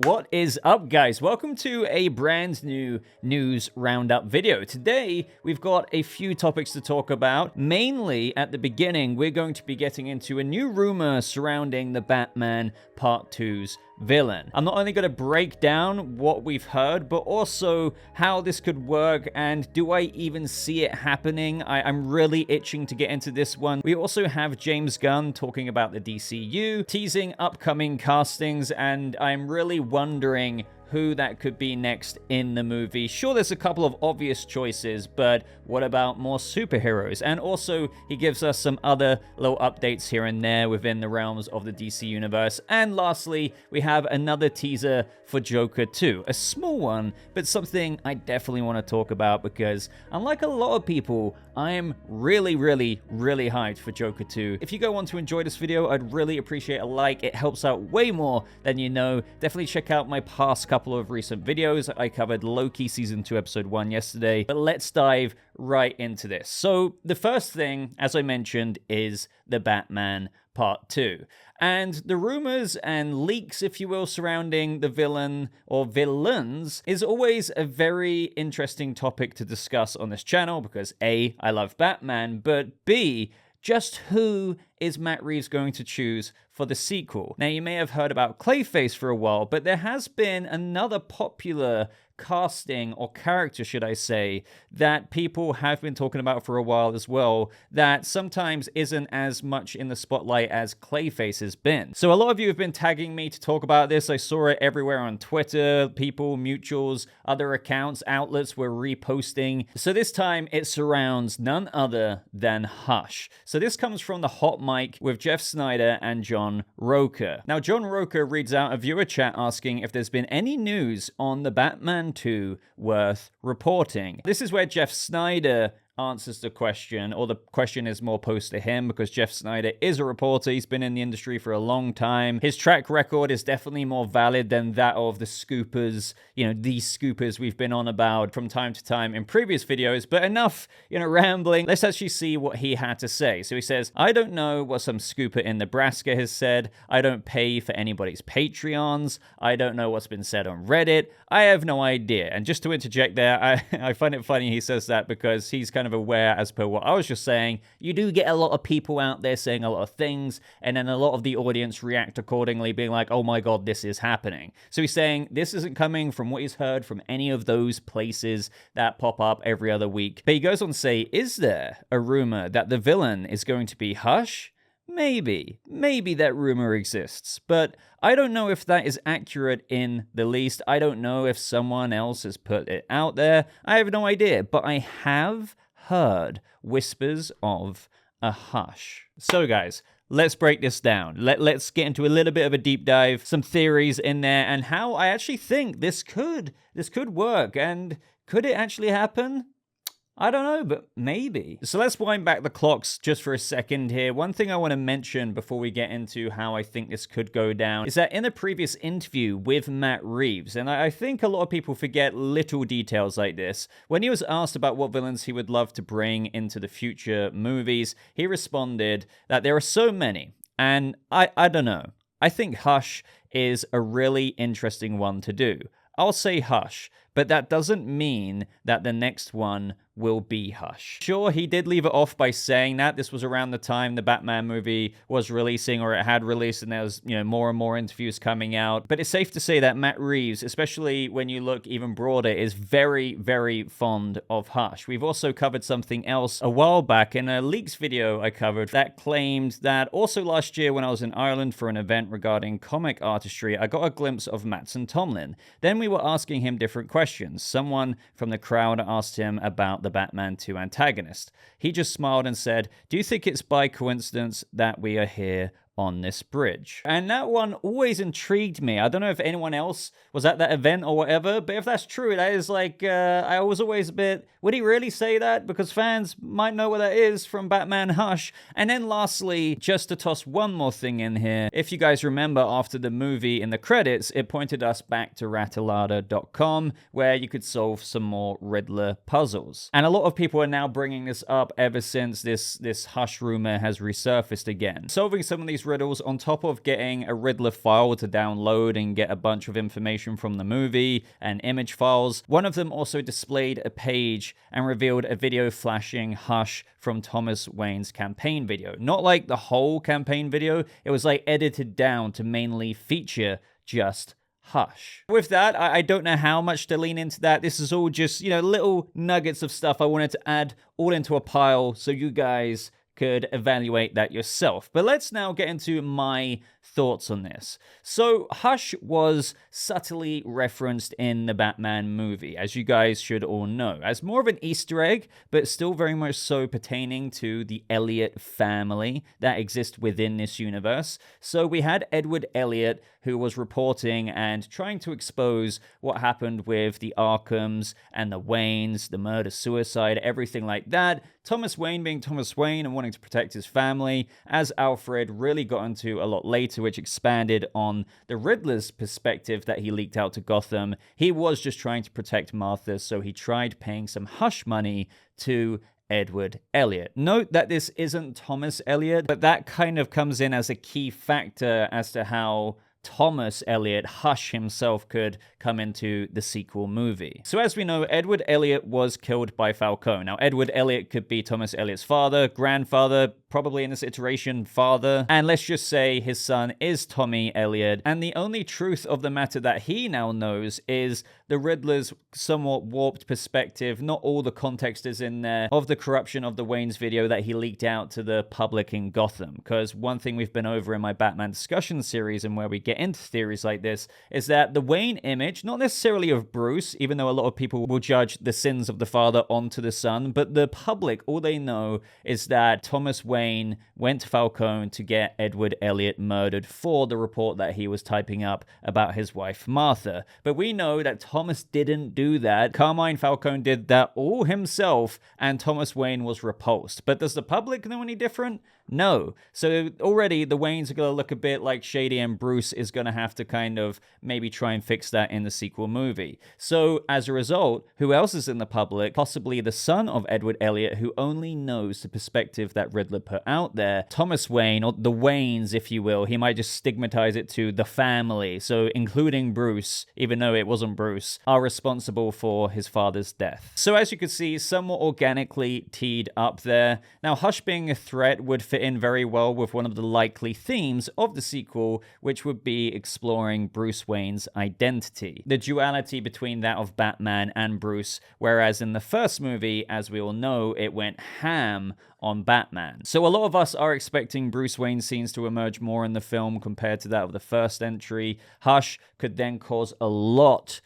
What is up, guys? Welcome to a brand new news roundup video. Today, we've got a few topics to talk about. Mainly, at the beginning, we're going to be getting into a new rumor surrounding the Batman Part 2's villain. I'm not only going to break down what we've heard, but also how this could work, and do I even see it happening? I'm really itching to get into this one. We also have James Gunn talking about the DCU, teasing upcoming castings, and I'm really wondering who that could be next in the movie. Sure, there's a couple of obvious choices, but what about more superheroes? And also, he gives us some other little updates here and there within the realms of the DC Universe. And lastly, we have another teaser for Joker 2. A small one, but something I definitely want to talk about because, unlike a lot of people, I am really hyped for Joker 2. If you go on to enjoy this video, I'd really appreciate a like. It helps out way more than you know. Definitely check out my past couple of recent videos. I covered Loki Season 2 Episode 1 yesterday, but let's dive right into this. So the first thing, as I mentioned, is the Batman Part 2. And the rumors and leaks, if you will, surrounding the villain or villains is always a very interesting topic to discuss on this channel because A, I love Batman, but B, just who is Matt Reeves going to choose for the sequel? Now, you may have heard about Clayface for a while, but there has been another popular casting, or character, should I say, that people have been talking about for a while as well, that sometimes isn't as much in the spotlight as Clayface has been. So a lot of you have been tagging me to talk about this. I saw it everywhere on Twitter. People, mutuals, other accounts, outlets were reposting. So this time it surrounds none other than Hush. So this comes from the Hot Mic with Jeff Snyder and John Roker. Now, John Roker reads out a viewer chat asking if there's been any news on the Batman 2 worth reporting. This is where Jeff Snyder answers the question, or the question is more posed to him because Jeff Snyder is a reporter. He's been in the industry for a long time. His track record is definitely more valid than that of the scoopers, these scoopers we've been on about from time to time in previous videos. But enough, rambling. Let's actually see what he had to say. So he says, I don't know what some scooper in Nebraska has said. I don't pay for anybody's Patreons. I don't know what's been said on Reddit. I have no idea. And just to interject there, I find it funny he says that because he's kind of aware, as per what I was just saying, you do get a lot of people out there saying a lot of things, and then a lot of the audience react accordingly, being like, oh my god, this is happening. So he's saying this isn't coming from what he's heard from any of those places that pop up every other week. But he goes on to say, is there a rumor that the villain is going to be Hush? Maybe that rumor exists, but I don't know if that is accurate in the least. I don't know if someone else has put it out there. I have no idea, but I have heard whispers of a Hush. So guys, let's break this down. Let's get into a little bit of a deep dive, some theories in there, and how I actually think this could work. And could it actually happen? I don't know, but maybe. So let's wind back the clocks just for a second here. One thing I want to mention before we get into how I think this could go down is that in a previous interview with Matt Reeves, and I think a lot of people forget little details like this, when he was asked about what villains he would love to bring into the future movies, he responded that there are so many, and I don't know. I think Hush is a really interesting one to do. I'll say Hush, but that doesn't mean that the next one will be Hush. Sure, he did leave it off by saying that this was around the time the Batman movie was releasing, or it had released, and there was, more and more interviews coming out. But it's safe to say that Matt Reeves, especially when you look even broader, is very fond of Hush. We've also covered something else a while back in a Leaks video I covered that claimed that also last year when I was in Ireland for an event regarding comic artistry, I got a glimpse of Mattson Tomlin. Then we were asking him different questions. Someone from the crowd asked him about the Batman 2 antagonist. He just smiled and said, do you think it's by coincidence that we are here on this bridge? And that one always intrigued me. I don't know if anyone else was at that event or whatever, but if that's true, that is like, I was always a bit, would he really say that? Because fans might know what that is from Batman Hush. And then lastly, just to toss one more thing in here, if you guys remember after the movie in the credits, it pointed us back to rattlada.com where you could solve some more Riddler puzzles. And a lot of people are now bringing this up ever since this Hush rumor has resurfaced again. Solving some of these these riddles, on top of getting a Riddler file to download and get a bunch of information from the movie and image files, one of them also displayed a page and revealed a video flashing Hush from Thomas Wayne's campaign video. Not like the whole campaign video, it was like edited down to mainly feature just Hush. With that, I don't know how much to lean into that. This is all just, little nuggets of stuff I wanted to add all into a pile so you guys could evaluate that yourself. But let's now get into my thoughts on this. So Hush was subtly referenced in the Batman movie, as you guys should all know, as more of an Easter egg, but still very much so pertaining to the Elliot family that exists within this universe. So we had Edward Elliot, who was reporting and trying to expose what happened with the Arkhams and the Waynes, the murder-suicide, everything like that. Thomas Wayne being Thomas Wayne and wanting to protect his family, as Alfred really got into a lot later, which expanded on the Riddler's perspective that he leaked out to Gotham. He was just trying to protect Martha, so he tried paying some hush money to Edward Elliot. Note that this isn't Thomas Elliot, but that kind of comes in as a key factor as to how Thomas Elliot, Hush himself, could come into the sequel movie. So as we know, Edward Elliot was killed by Falcone. Now, Edward Elliot could be Thomas Elliot's father, grandfather, probably in this iteration, father, and let's just say his son is Tommy Elliot, and the only truth of the matter that he now knows is the Riddler's somewhat warped perspective. Not all the context is in there of the corruption of the Wayne's video that he leaked out to the public in Gotham, because one thing we've been over in my Batman discussion series and where we get into theories like this is that the Wayne image, not necessarily of Bruce, even though a lot of people will judge the sins of the father onto the son, but the public, all they know is that Thomas Wayne went to Falcone to get Edward Elliot murdered for the report that he was typing up about his wife Martha. But we know that Thomas didn't do that. Carmine Falcone did that all himself, and Thomas Wayne was repulsed. But does the public know any different? No. So already the Waynes are going to look a bit like shady, and Bruce is going to have to kind of maybe try and fix that in the sequel movie. So as a result, who else is in the public? Possibly the son of Edward Elliot, who only knows the perspective that Riddler put out there. Thomas Wayne, or the Waynes, if you will, he might just stigmatize it to the family. So including Bruce, even though it wasn't Bruce, are responsible for his father's death. So as you can see, somewhat organically teed up there. Now, Hush being a threat would fit in very well with one of the likely themes of the sequel, which would be exploring Bruce Wayne's identity. The duality between that of Batman and Bruce, whereas in the first movie, as we all know, it went ham on Batman. So a lot of us are expecting Bruce Wayne scenes to emerge more in the film compared to that of the first entry. Hush could then cause a lot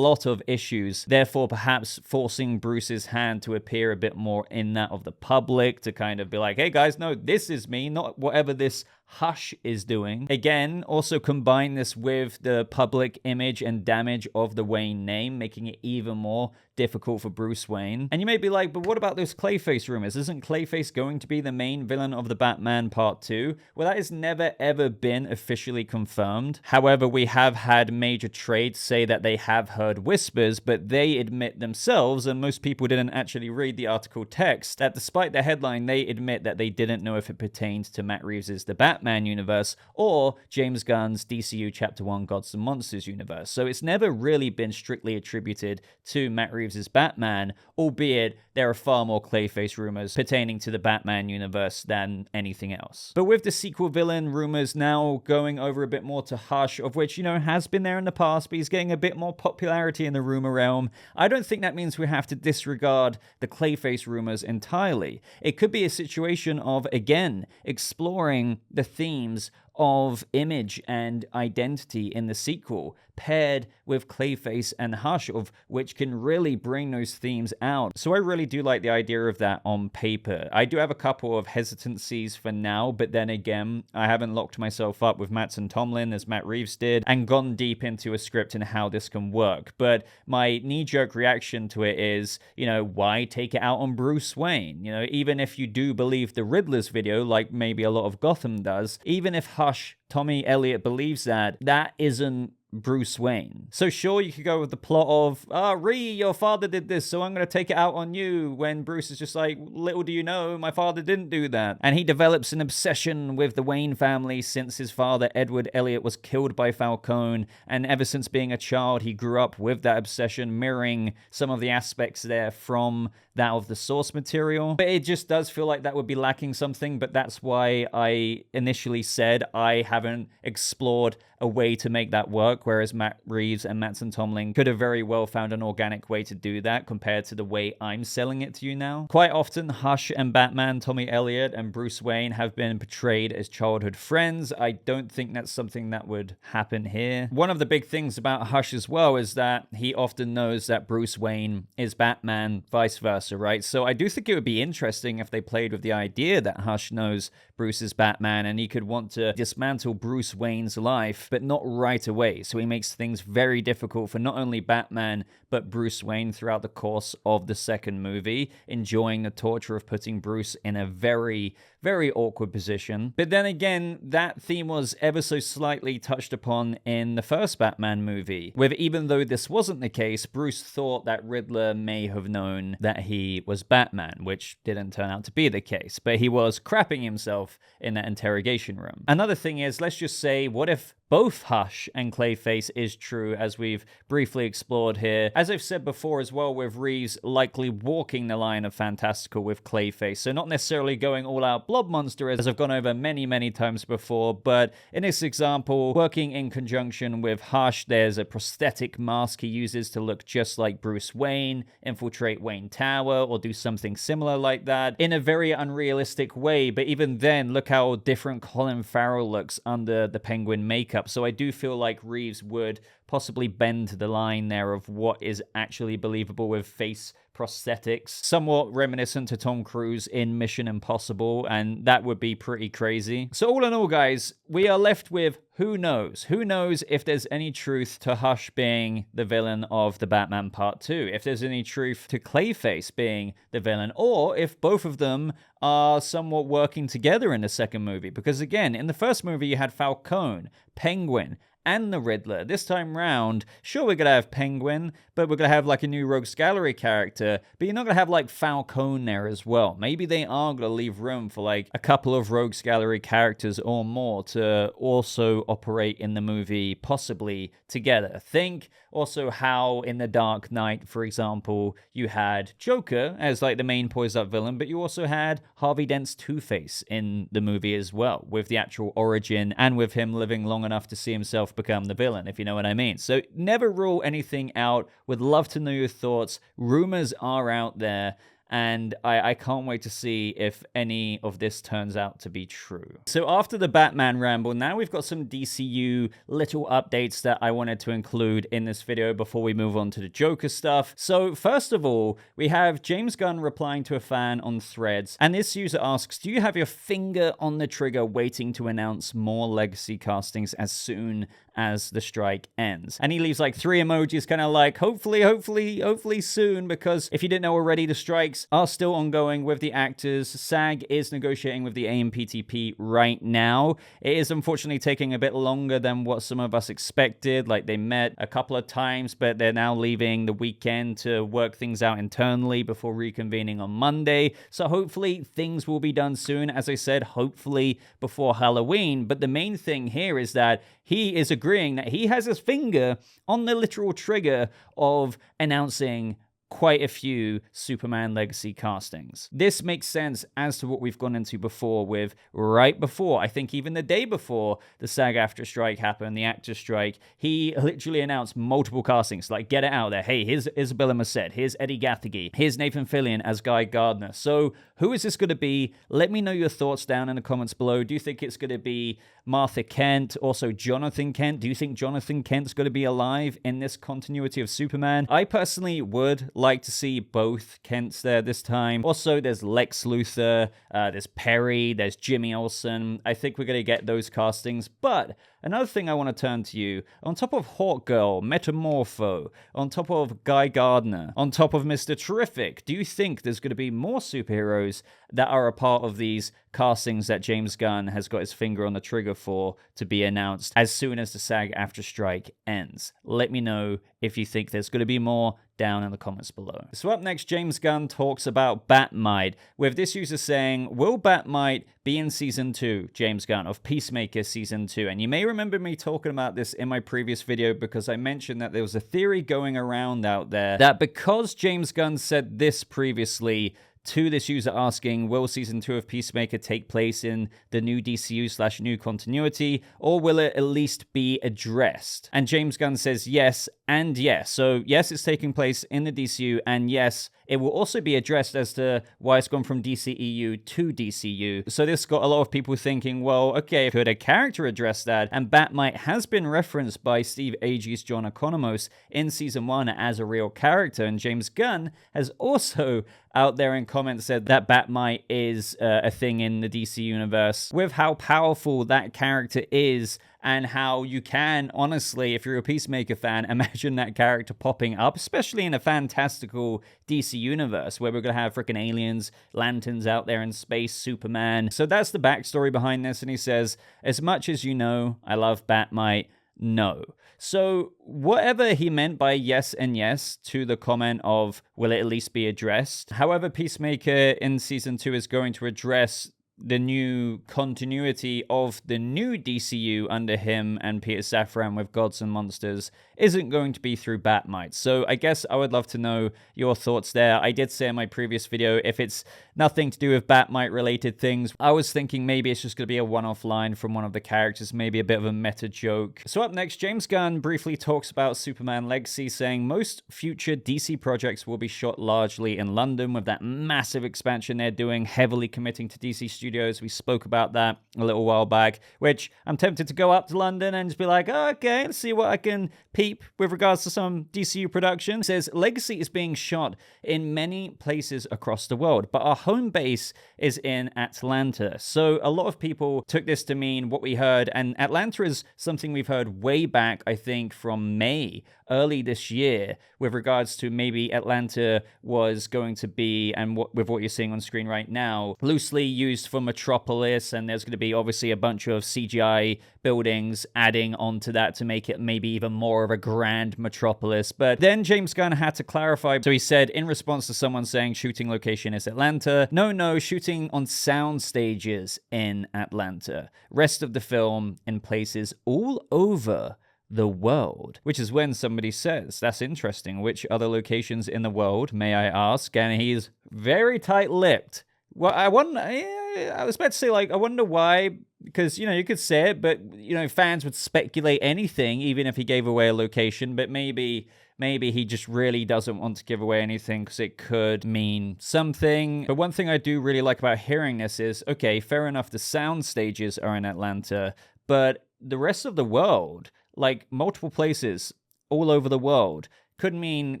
of issues, therefore perhaps forcing Bruce's hand to appear a bit more in that of the public, to kind of be like, hey guys, no, this is me, not whatever this Hush is doing. Again, also combine this with the public image and damage of the Wayne name, making it even more difficult for Bruce Wayne. And you may be like, but what about those Clayface rumors? Isn't Clayface going to be the main villain of the Batman Part 2? Well, that has never ever been officially confirmed. However, we have had major trades say that they have heard whispers, but they admit themselves, and most people didn't actually read the article text, that despite the headline, they admit that they didn't know if it pertained to Matt Reeves' The Batman universe or James Gunn's DCU Chapter 1 Gods and Monsters universe. So it's never really been strictly attributed to Matt Reeves' Batman, albeit there are far more Clayface rumors pertaining to the Batman universe than anything else. But with the sequel villain rumors now going over a bit more to Hush, of which, has been there in the past, but he's getting a bit more popularity in the rumor realm, I don't think that means we have to disregard the Clayface rumors entirely. It could be a situation of, again, exploring the themes of image and identity in the sequel, paired with Clayface and Hush, of which can really bring those themes out. So I really do like the idea of that on paper. I do have a couple of hesitancies for now, but then again, I haven't locked myself up with Mattson Tomlin as Matt Reeves did and gone deep into a script and how this can work. But my knee-jerk reaction to it is, why take it out on Bruce Wayne? Even if you do believe the Riddler's video, like maybe a lot of Gotham does, even if Hush, Tommy Elliot believes that isn't Bruce Wayne. So sure, you could go with the plot of, your father did this, so I'm going to take it out on you, when Bruce is just like, little do you know, my father didn't do that. And he develops an obsession with the Wayne family since his father, Edward Elliot, was killed by Falcone, and ever since being a child, he grew up with that obsession, mirroring some of the aspects there from that of the source material. But it just does feel like that would be lacking something, but that's why I initially said I haven't explored a way to make that work, whereas Matt Reeves and Mattson Tomlin could have very well found an organic way to do that compared to the way I'm selling it to you now. Quite often, Hush and Batman, Tommy Elliot, and Bruce Wayne have been portrayed as childhood friends. I don't think that's something that would happen here. One of the big things about Hush as well is that he often knows that Bruce Wayne is Batman, vice versa, right? So I do think it would be interesting if they played with the idea that Hush knows Bruce is Batman and he could want to dismantle Bruce Wayne's life, but not right away. So he makes things very difficult for not only Batman, but Bruce Wayne throughout the course of the second movie, enjoying the torture of putting Bruce in a very, very awkward position. But then again, that theme was ever so slightly touched upon in the first Batman movie, where even though this wasn't the case, Bruce thought that Riddler may have known that he was Batman, which didn't turn out to be the case, but he was crapping himself in that interrogation room. Another thing is, let's just say, what if both Hush and Clayface is true, as we've briefly explored here? As I've said before as well, with Reeves likely walking the line of fantastical with Clayface, so not necessarily going all out blob monster as I've gone over many, many times before, but in this example, working in conjunction with Hush, there's a prosthetic mask he uses to look just like Bruce Wayne, infiltrate Wayne Tower, or do something similar like that, in a very unrealistic way, but even then, look how different Colin Farrell looks under the Penguin makeup. So I do feel like Reeves would possibly bend the line there of what is actually believable with face prosthetics, somewhat reminiscent to Tom Cruise in Mission Impossible, and that would be pretty crazy. So all in all, guys, we are left with who knows? Who knows if there's any truth to Hush being the villain of the Batman Part 2, if there's any truth to Clayface being the villain, or if both of them are somewhat working together in the second movie. Because again, in the first movie, you had Falcone, Penguin, and the Riddler. This time round, sure, we're going to have Penguin, but we're going to have like a new Rogues Gallery character, but you're not going to have like Falcone there as well. Maybe they are going to leave room for like a couple of Rogues Gallery characters or more to also operate in the movie, possibly together. Think also how in The Dark Knight, for example, you had Joker as like the main poised up villain, but you also had Harvey Dent's Two-Face in the movie as well, with the actual origin and with him living long enough to see himself become the villain, if you know what I mean. So never rule anything out. Would love to know your thoughts. Rumors are out there, and I can't wait to see if any of this turns out to be true. So after the Batman ramble, now we've got some DCU little updates that I wanted to include in this video before we move on to the Joker stuff. So first of all, we have James Gunn replying to a fan on Threads, and this user asks, do you have your finger on the trigger waiting to announce more legacy castings as soon as the strike ends? And he leaves like 3 emojis, kind of like, hopefully soon, because if you didn't know already, the strikes are still ongoing with the actors. SAG is negotiating with the AMPTP right now. It is unfortunately taking a bit longer than what some of us expected. Like, they met a couple of times, but they're now leaving the weekend to work things out internally before reconvening on Monday. So hopefully things will be done soon. As I said, hopefully before Halloween. But the main thing here is that he is agreeing that he has his finger on the literal trigger of announcing quite a few Superman legacy castings. This makes sense as to what we've gone into before with right before, I think even the day before the SAG-AFTRA strike happened, the actor strike, he literally announced multiple castings, like get it out there. Hey, here's Isabella Merced, here's Eddie Gathegi, here's Nathan Fillion as Guy Gardner. So who is this going to be? Let me know your thoughts down in the comments below. Do you think it's going to be Martha Kent, also Jonathan Kent? Do you think Jonathan Kent's going to be alive in this continuity of Superman? I personally would like to see both Kents there this time. Also, there's Lex Luthor, there's Perry, there's Jimmy Olsen. I think we're going to get those castings. But another thing I want to turn to you, on top of Hawkgirl, Metamorpho, on top of Guy Gardner, on top of Mr. Terrific, do you think there's going to be more superheroes that are a part of these castings that James Gunn has got his finger on the trigger for to be announced as soon as the SAG-AFTRA strike ends? Let me know if you think there's going to be more down in the comments below. So up next, James Gunn talks about Batmite, with this user saying, will Batmite be in Season 2, James Gunn, of Peacemaker Season 2? And you may remember me talking about this in my previous video because I mentioned that there was a theory going around out there that because James Gunn said this previously to this user asking, will Season 2 of Peacemaker take place in the new DCU/new continuity, or will it at least be addressed? And James Gunn says yes and yes. So yes, it's taking place in the DCU, and yes, it will also be addressed as to why it's gone from DCEU to DCU. So this got a lot of people thinking, well, okay, could a character address that? And Batmite has been referenced by Steve Agee's John Economos in Season 1 as a real character, and James Gunn has also out there in comments said that Batmite is a thing in the DC Universe, with how powerful that character is and how you can, honestly, if you're a Peacemaker fan, imagine that character popping up, especially in a fantastical DC Universe where we're going to have freaking aliens, lanterns out there in space, Superman. So that's the backstory behind this, and he says, as much as you know, I love Batmite, no. So whatever he meant by yes and yes to the comment of, will it at least be addressed? However, Peacemaker in Season 2 is going to address the new continuity of the new DCU under him and Peter Safran with Gods and Monsters isn't going to be through Batmite. So I guess I would love to know your thoughts there. I did say in my previous video, if it's nothing to do with Batmite related things, I was thinking maybe it's just going to be a one-off line from one of the characters, maybe a bit of a meta joke. So up next, James Gunn briefly talks about Superman Legacy, saying most future DC projects will be shot largely in London, with that massive expansion they're doing, heavily committing to DC Studios. We spoke about that a little while back, which I'm tempted to go up to London and just be like, oh, okay, let's see what I can peep with regards to some DCU production. It says Legacy is being shot in many places across the world, but our home base is in Atlanta. So a lot of people took this to mean what we heard, and Atlanta is something we've heard way back, I think, from May, early this year, with regards to maybe Atlanta was going to be, and with what you're seeing on screen right now, loosely used for Metropolis, and there's going to be obviously a bunch of CGI buildings adding onto that to make it maybe even more of a grand Metropolis. But then James Gunn had to clarify. So he said, in response to someone saying shooting location is Atlanta, no, shooting on sound stages in Atlanta. Rest of the film in places all over the world, which is when somebody says, that's interesting, which other locations in the world, may I ask? And he's very tight-lipped. Well, I was about to say, like, I wonder why, because, you know, you could say it, but, you know, fans would speculate anything, even if he gave away a location, but maybe he just really doesn't want to give away anything because it could mean something. But one thing I do really like about hearing this is, okay, fair enough, the sound stages are in Atlanta, but the rest of the world, like multiple places all over the world, could mean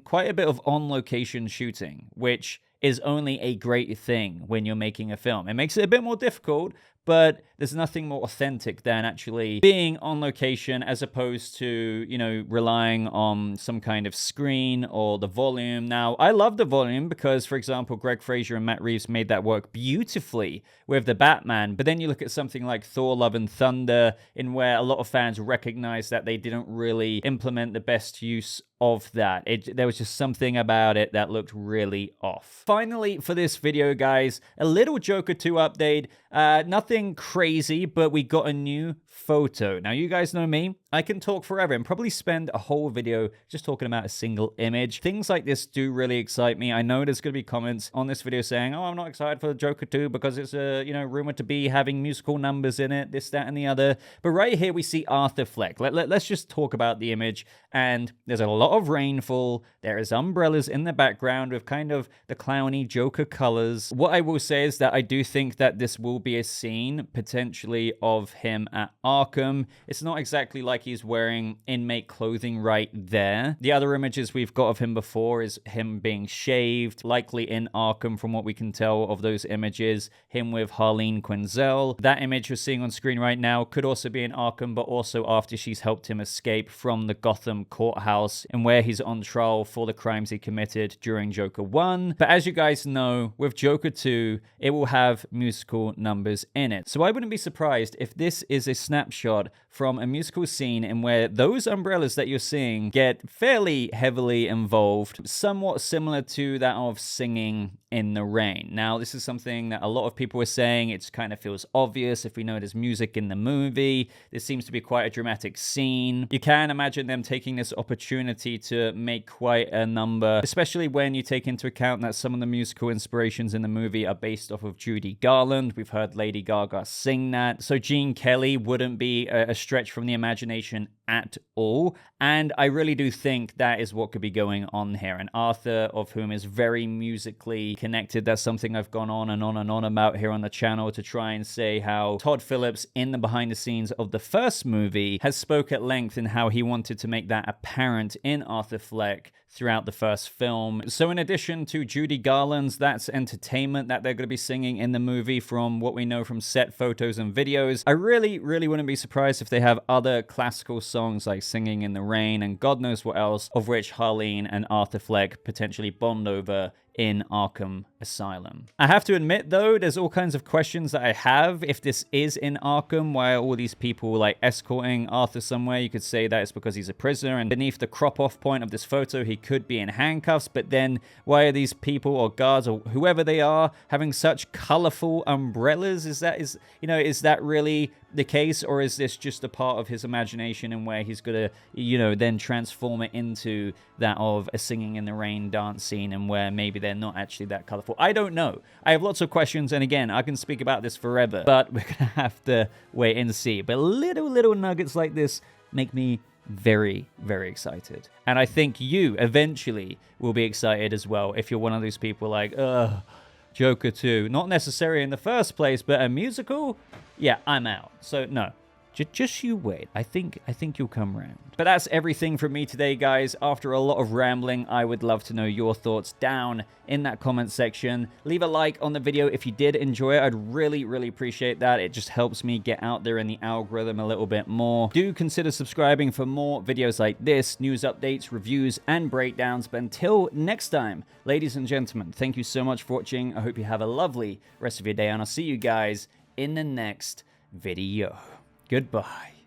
quite a bit of on-location shooting, which is only a great thing when you're making a film. It makes it a bit more difficult, but there's nothing more authentic than actually being on location as opposed to, you know, relying on some kind of screen or the volume. Now, I love the volume because, for example, Greg Fraser and Matt Reeves made that work beautifully with the Batman, but then you look at something like Thor Love and Thunder, in where a lot of fans recognize that they didn't really implement the best use of that. There was just something about it that looked really off. Finally, for this video, guys, a little Joker 2 update. Nothing crazy, but we got a new photo. Now, you guys know me. I can talk forever and probably spend a whole video just talking about a single image. Things like this do really excite me. I know there's going to be comments on this video saying, oh, I'm not excited for the Joker 2 because it's, you know, rumored to be having musical numbers in it, this, that, and the other. But right here, we see Arthur Fleck. Let's just talk about the image. And there's a lot of rainfall. There is umbrellas in the background with kind of the clowny Joker colors. What I will say is that I do think that this will be a scene potentially of him at Arkham. It's not exactly like he's wearing inmate clothing right there. The other images we've got of him before is him being shaved, likely in Arkham from what we can tell of those images. Him with Harleen Quinzel. That image you're seeing on screen right now could also be in Arkham, but also after she's helped him escape from the Gotham courthouse and where he's on trial for the crimes he committed during Joker 1. But as you guys know, with Joker 2, it will have musical numbers in it. So I wouldn't be surprised if this is a snapshot from a musical scene in where those umbrellas that you're seeing get fairly heavily involved, somewhat similar to that of Singing in the Rain. Now, this is something that a lot of people are saying. It kind of feels obvious if we know there's music in the movie. This seems to be quite a dramatic scene. You can imagine them taking this opportunity to make quite a number, especially when you take into account that some of the musical inspirations in the movie are based off of Judy Garland. We've heard Lady Gaga sing that. So Gene Kelly wouldn't be a stretch from the imagination at all. And I really do think that is what could be going on here. And Arthur, of whom is very musically connected, that's something I've gone on and on and on about here on the channel to try and say how Todd Phillips in the behind the scenes of the first movie has spoke at length in how he wanted to make that apparent in Arthur Fleck throughout the first film. So in addition to Judy Garland's That's Entertainment that they're going to be singing in the movie from what we know from set photos and videos, I really wouldn't be surprised if they have other classical songs like Singing in the Rain and God knows what else, of which Harleen and Arthur Fleck potentially bond over in Arkham Asylum. I have to admit, though, there's all kinds of questions that I have. If this is in Arkham, why are all these people like escorting Arthur somewhere? You could say that it's because he's a prisoner, and beneath the crop-off point of this photo, he could be in handcuffs, but then why are these people or guards or whoever they are having such colorful umbrellas? Is that really the case, or is this just a part of his imagination and where he's gonna, then transform it into that of a Singing in the Rain dance scene and where maybe they're not actually that colorful? I don't know. I have lots of questions, and again, I can speak about this forever, but we're gonna have to wait and see. But little nuggets like this make me very excited. And I think you eventually will be excited as well if you're one of those people like, Joker 2, not necessary in the first place, but a musical? Yeah, I'm out. So no, just you wait. I think you'll come around. But that's everything from me today, guys. After a lot of rambling, I would love to know your thoughts down in that comment section. Leave a like on the video if you did enjoy it. I'd really appreciate that. It just helps me get out there in the algorithm a little bit more. Do consider subscribing for more videos like this, news updates, reviews, and breakdowns. But until next time, ladies and gentlemen, thank you so much for watching. I hope you have a lovely rest of your day, and I'll see you guys in the next video. Goodbye.